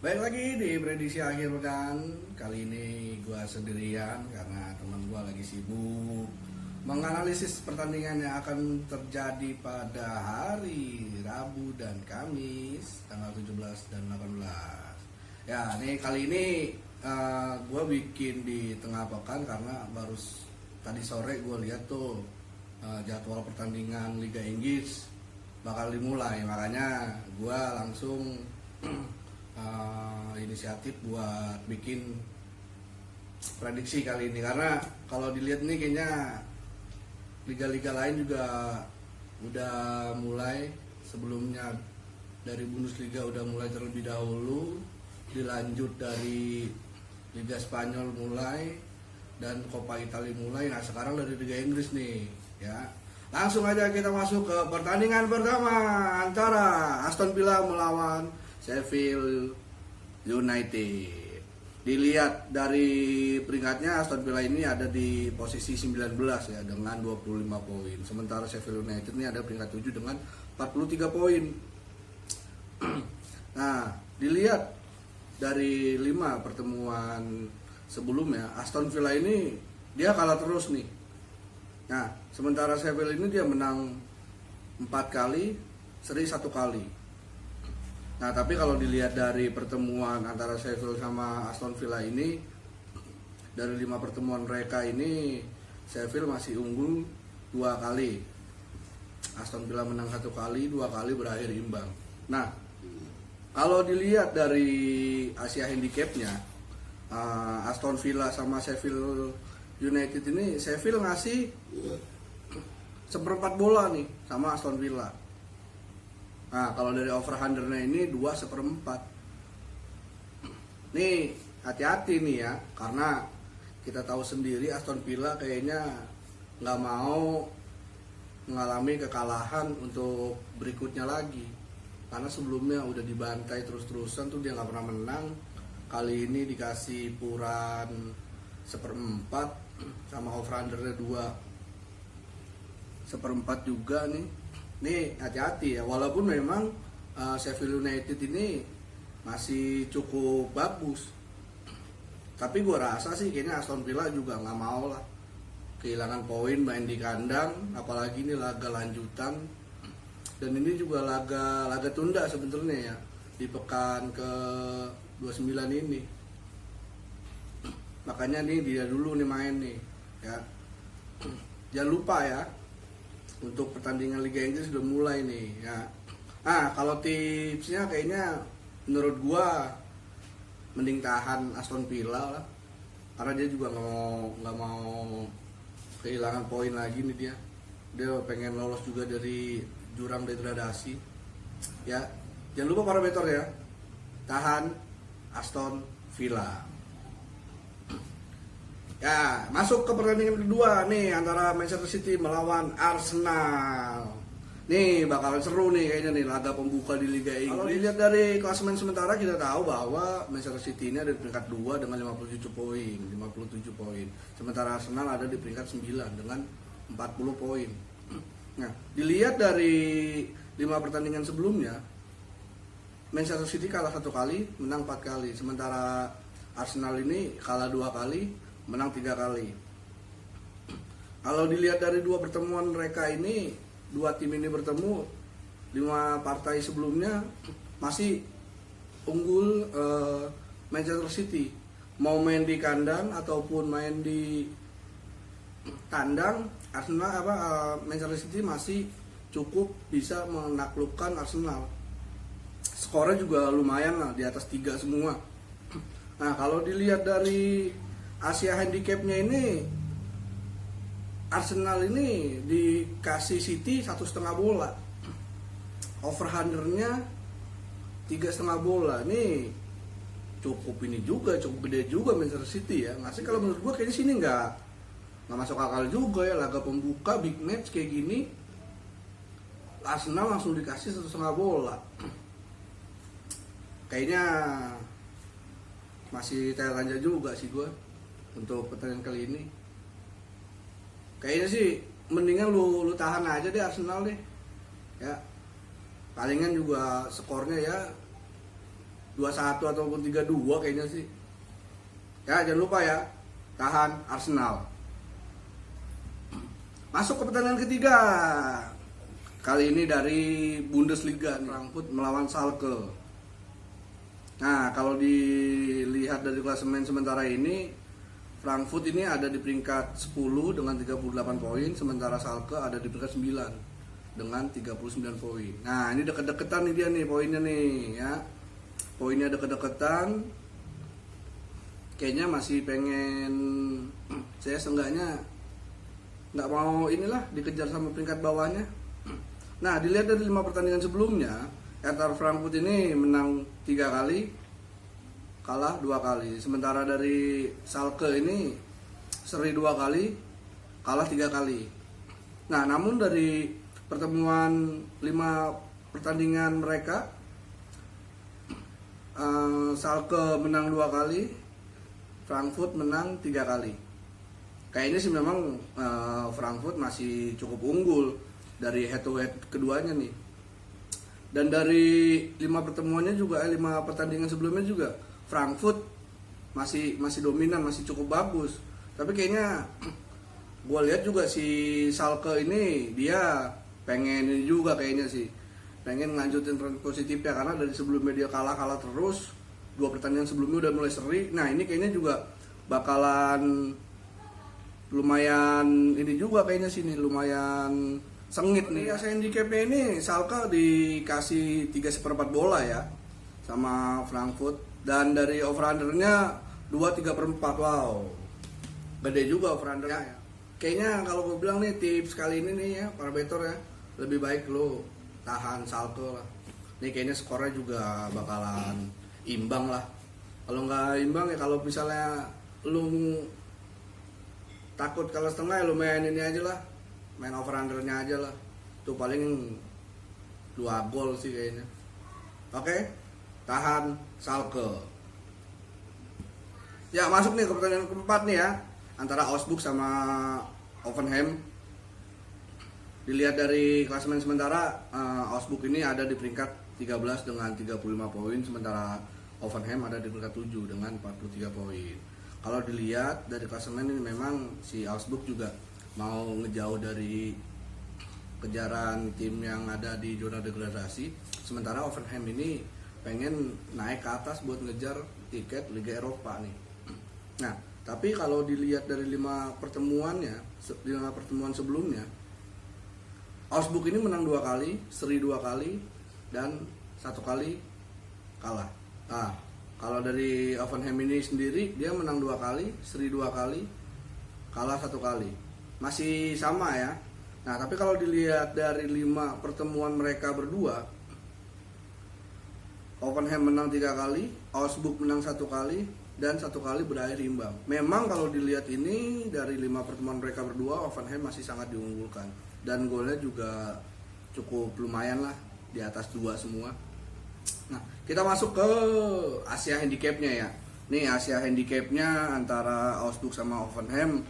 Baik lagi di prediksi akhir pekan. Kali ini gua sendirian karena teman gua lagi sibuk menganalisis pertandingan yang akan terjadi pada hari Rabu dan Kamis tanggal 17 dan 18. Ya, nih kali ini gua bikin di tengah pekan karena baru tadi sore gua lihat tuh jadwal pertandingan Liga Inggris bakal dimulai, makanya gua langsung inisiatif buat bikin prediksi kali ini. Karena kalau dilihat nih kayaknya liga-liga lain juga udah mulai. Sebelumnya dari Bundesliga udah mulai terlebih dahulu, dilanjut dari Liga Spanyol mulai, dan Coppa Italia mulai. Nah sekarang dari Liga Inggris nih ya. Langsung aja kita masuk ke pertandingan pertama antara Aston Villa melawan Sheffield United. Dilihat dari peringkatnya, Aston Villa ini ada di posisi 19 ya dengan 25 poin. Sementara Sheffield United ini ada peringkat 7 dengan 43 poin. Nah, dilihat dari 5 pertemuan sebelumnya, Aston Villa ini dia kalah terus nih. Nah, sementara Sheffield ini dia menang 4 kali, seri 1 kali. Nah, tapi kalau dilihat dari pertemuan antara Sheffield sama Aston Villa ini, dari 5 pertemuan mereka ini Sheffield masih unggul 2 kali. Aston Villa menang 1 kali, 2 kali berakhir imbang. Nah, kalau dilihat dari Asia Handicapnya, Aston Villa sama Sheffield United ini, Sheffield ngasih seperempat bola nih sama Aston Villa. Nah, kalau dari over-undernya ini 2/4. Nih, hati-hati nih ya, karena kita tahu sendiri Aston Villa kayaknya nggak mau mengalami kekalahan untuk berikutnya lagi. Karena sebelumnya udah dibantai terus-terusan tuh, dia nggak pernah menang. Kali ini dikasih puran 1/4 sama over-undernya 2/4 juga nih. Nih hati-hati ya, walaupun memang Sheffield United ini masih cukup bagus, tapi gue rasa sih kayaknya Aston Villa juga nggak mau lah kehilangan poin main di kandang, apalagi ini laga lanjutan, dan ini juga laga tunda sebenarnya ya di pekan ke 29 ini. Makanya nih dia dulu nih main nih ya. Jangan lupa ya, untuk pertandingan Liga Inggris sudah mulai nih ya. Kalau tipsnya kayaknya menurut gua mending tahan Aston Villa lah, karena dia juga nggak mau kehilangan poin lagi nih dia pengen lolos juga dari jurang degradasi ya. Jangan lupa parameter ya, tahan Aston Villa. Ya, masuk ke pertandingan kedua nih antara Manchester City melawan Arsenal. Nih bakalan seru nih kayaknya nih, laga pembuka di Liga Inggris. Kalau dilihat dari klasemen sementara, kita tahu bahwa Manchester City ini ada di peringkat 2 dengan 57 poin. Sementara Arsenal ada di peringkat 9 dengan 40 poin. Nah, dilihat dari 5 pertandingan sebelumnya, Manchester City kalah 1 kali, menang 4 kali. Sementara Arsenal ini kalah 2 kali, menang 3 kali. Kalau dilihat dari 2 pertemuan mereka ini, 2 tim ini bertemu 5 partai sebelumnya masih unggul Manchester City. Mau main di kandang ataupun main di tandang, Manchester City masih cukup bisa menaklukkan Arsenal. Skornya juga lumayan lah, di atas 3 semua. Nah, kalau dilihat dari Asia Handicapnya ini, Arsenal ini dikasih City 1,5 bola, over-undernya 3,5 bola. Ini cukup gede juga Manchester City ya. Ngasih, kalau menurut gue kayaknya sini nggak masuk akal juga ya, laga pembuka big match kayak gini Arsenal langsung dikasih 1,5 bola. Kayaknya masih tanya juga sih gue untuk pertandingan kali ini. Kayaknya sih mendingan lu tahan aja deh Arsenal deh ya. Palingan juga skornya ya 2-1 ataupun 3-2 kayaknya sih. Ya, jangan lupa ya, tahan Arsenal. Masuk ke pertandingan ketiga. Kali ini dari Bundesliga, Frankfurt melawan Schalke. Nah, kalau dilihat dari klasemen sementara ini, Frankfurt ini ada di peringkat 10 dengan 38 poin, sementara Schalke ada di peringkat 9 dengan 39 poin. Nah, ini deket-deketan nih dia nih poinnya nih ya. Poinnya deket-deketan. Kayaknya masih pengen, saya seenggaknya nggak mau inilah dikejar sama peringkat bawahnya. Nah, dilihat dari 5 pertandingan sebelumnya, Eintracht Frankfurt ini menang 3 kali, kalah 2 kali. Sementara dari Schalke ini seri 2 kali, kalah 3 kali. Nah, namun dari pertemuan 5 pertandingan mereka, Schalke menang 2 kali, Frankfurt menang 3 kali. Kayaknya sih memang Frankfurt masih cukup unggul dari head to head keduanya nih. Dan dari 5 pertemuannya juga 5 pertandingan sebelumnya juga Frankfurt masih dominan, masih cukup bagus. Tapi kayaknya gue lihat juga si Schalke ini dia pengen ini juga kayaknya sih, pengen ngelanjutin tren positifnya, karena dari sebelumnya dia kalah terus, 2 pertandingan sebelumnya udah mulai seri. Nah, ini kayaknya juga bakalan lumayan ini juga kayaknya sini, lumayan sengit nih. Ya, saya handicapnya ini Schalke dikasih 3/4 bola ya sama Frankfurt, dan dari over-undernya 2/3/4. Wow, gede juga over-undernya ya. Kayaknya kalau gue bilang nih, tips kali ini nih ya, para better ya, lebih baik lo tahan Schalke lah. Nih kayaknya skornya juga bakalan imbang lah. Kalau nggak imbang ya, kalau misalnya lu takut kalah setengah ya lu main ini aja lah, main over undernya aja lah, tuh paling 2 gol sih kayaknya. Oke, tahan Schalke. Ya, masuk nih ke pertandingan keempat nih ya, antara Augsburg sama Hoffenheim. Dilihat dari klasemen sementara, Augsburg ini ada di peringkat 13 dengan 35 poin, sementara Hoffenheim ada di peringkat 7 dengan 43 poin. Kalau dilihat dari klasemen ini memang si Augsburg juga mau ngejauh dari kejaran tim yang ada di zona degradasi, sementara Hoffenheim ini pengen naik ke atas buat ngejar tiket Liga Eropa nih. Nah, tapi kalau dilihat dari 5 pertemuannya, 5 pertemuan sebelumnya, Augsburg ini menang 2 kali, seri 2 kali, dan 1 kali kalah. Nah, kalau dari Hoffenheim ini sendiri, dia menang 2 kali, seri 2 kali, kalah 1 kali. Masih sama ya. Nah, tapi kalau dilihat dari 5 pertemuan mereka berdua, Hoffenheim menang 3 kali, Augsburg menang 1 kali, dan 1 kali berakhir imbang. Memang kalau dilihat ini dari 5 pertemuan mereka berdua, Hoffenheim masih sangat diunggulkan, dan golnya juga cukup lumayan lah, di atas 2 semua. Nah, kita masuk ke Asia handicapnya ya. Nih Asia handicapnya antara Augsburg sama Hoffenheim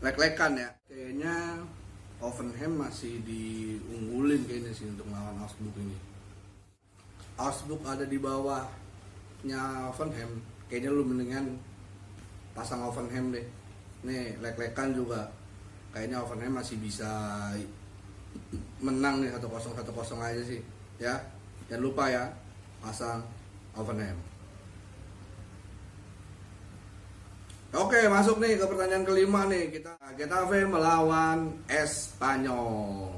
lek-lekan ya. Kayaknya Hoffenheim masih diunggulin kayaknya sih untuk melawan Augsburg ini. Augsburg ada di bawahnya Hoffenheim. Kayaknya lu mendingan pasang Hoffenheim deh. Nih lek-lekan juga. Kayaknya Hoffenheim masih bisa menang nih 1-0 aja sih. Ya, jangan lupa ya, pasang Hoffenheim. Oke, masuk nih ke pertanyaan kelima nih. Kita Getafe melawan Espanyol.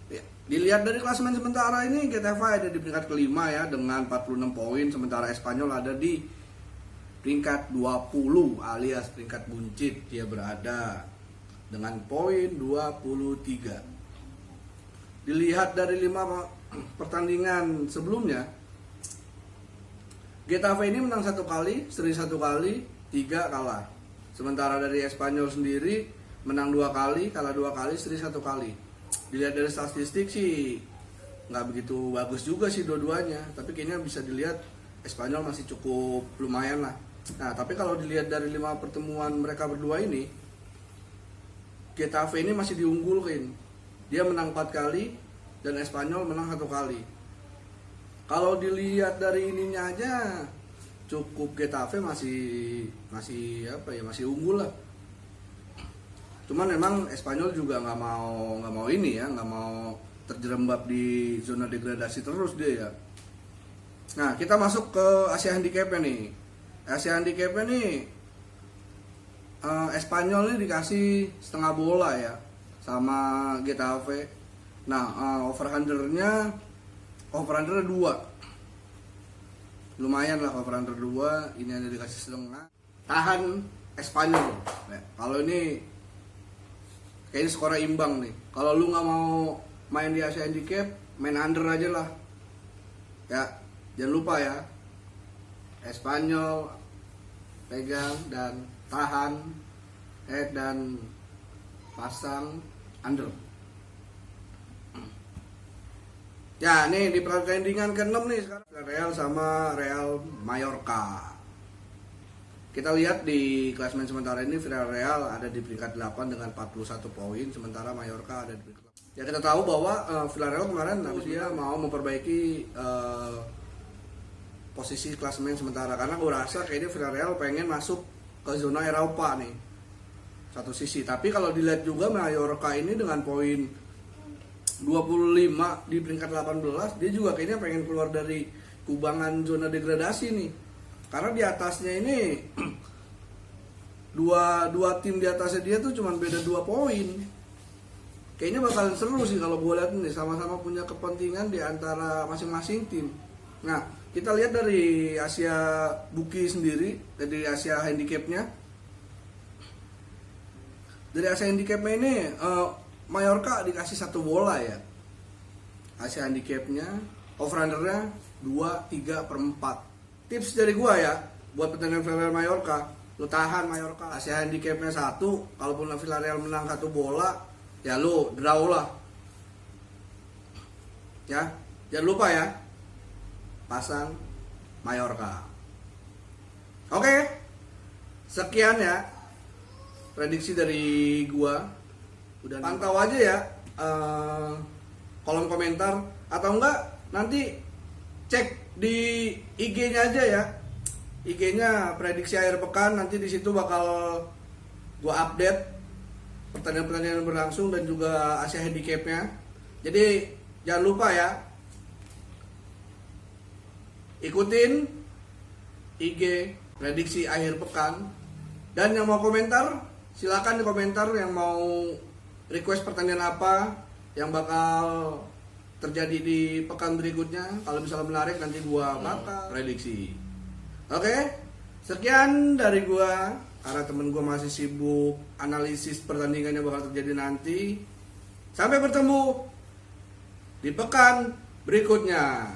Ya, dilihat dari klasemen sementara ini, Getafe ada di peringkat kelima ya dengan 46 poin, sementara Espanyol ada di peringkat 20 alias peringkat buncit. Dia berada dengan poin 23. Dilihat dari 5 pertandingan sebelumnya, Getafe ini menang 1 kali, seri 1 kali, 3 kalah. Sementara dari Espanyol sendiri menang 2 kali, kalah 2 kali, seri 1 kali. Dilihat dari statistik sih nggak begitu bagus juga sih dua-duanya, tapi kayaknya bisa dilihat Espanyol masih cukup lumayan lah. Nah, tapi kalau dilihat dari 5 pertemuan mereka berdua ini, Getafe ini masih diunggulkan. Dia menang 4 kali dan Espanyol menang 1 kali. Kalau dilihat dari ininya aja cukup Getafe masih apa ya, masih unggul lah. Cuman memang Espanyol juga nggak mau ini ya, nggak mau terjerembab di zona degradasi terus dia ya. Nah, kita masuk ke Asia Handicap-nya nih. Asia Handicap-nya nih Espanyol nih dikasih setengah bola ya sama Getafe. Nah, over-undernya 2. Lumayan lah over-under 2. Ini ada dikasih setengah. Tahan Espanyol. Nah, kalau ini kayaknya skornya imbang nih. Kalau lu nggak mau main di Asia Handicap, main under aja lah. Ya, jangan lupa ya. Espanyol pegang dan tahan, dan pasang under. Ya, nih di pertandingan ke-6 nih sekarang Real sama Real Mallorca. Kita lihat di klasemen sementara ini Villarreal ada di peringkat 8 dengan 41 poin, sementara Mallorca ada di peringkat 8. Ya, kita tahu bahwa Villarreal kemarin dia mau memperbaiki posisi klasemen sementara, karena gue rasa kayaknya Villarreal pengen masuk ke zona Eropa nih. Satu sisi, tapi kalau dilihat juga Mallorca ini dengan poin 25 di peringkat 18, dia juga kayaknya pengen keluar dari kubangan zona degradasi nih. Karena di atasnya ini dua tim di atasnya dia tuh cuma beda 2 poin. Kayaknya bakalan seru sih kalau gue lihat nih, sama-sama punya kepentingan di antara masing-masing tim. Nah, kita lihat dari Asia Buki sendiri, dari Asia Handicap-nya. Dari Asia Handicap-nya ini Mallorca dikasih 1 bola ya. Asia Handicap-nya over-undernya 2/3/4. Tips dari gua ya buat pertandingan Villarreal Mallorca, lu tahan Mallorca. Asia Handicap-nya 1, kalaupun Villarreal menang 1 bola, ya lu draw lah. Ya, jangan lupa ya. Pasang Mallorca. Oke. Sekian ya prediksi dari gua. Udah pantau aja ya kolom komentar, atau enggak nanti cek di IG-nya aja ya. IG-nya prediksi akhir pekan, nanti di situ bakal gua update pertandingan-pertandingan berlangsung dan juga Asia Handicap-nya. Jadi jangan lupa ya, ikutin IG prediksi akhir pekan. Dan yang mau komentar, silakan di komentar yang mau request pertandingan apa yang bakal terjadi di pekan berikutnya. Kalau misalnya menarik, nanti gua bakal prediksi. Oke, sekian dari gua, karena temen gua masih sibuk analisis pertandingan yang bakal terjadi nanti. Sampai bertemu di pekan berikutnya.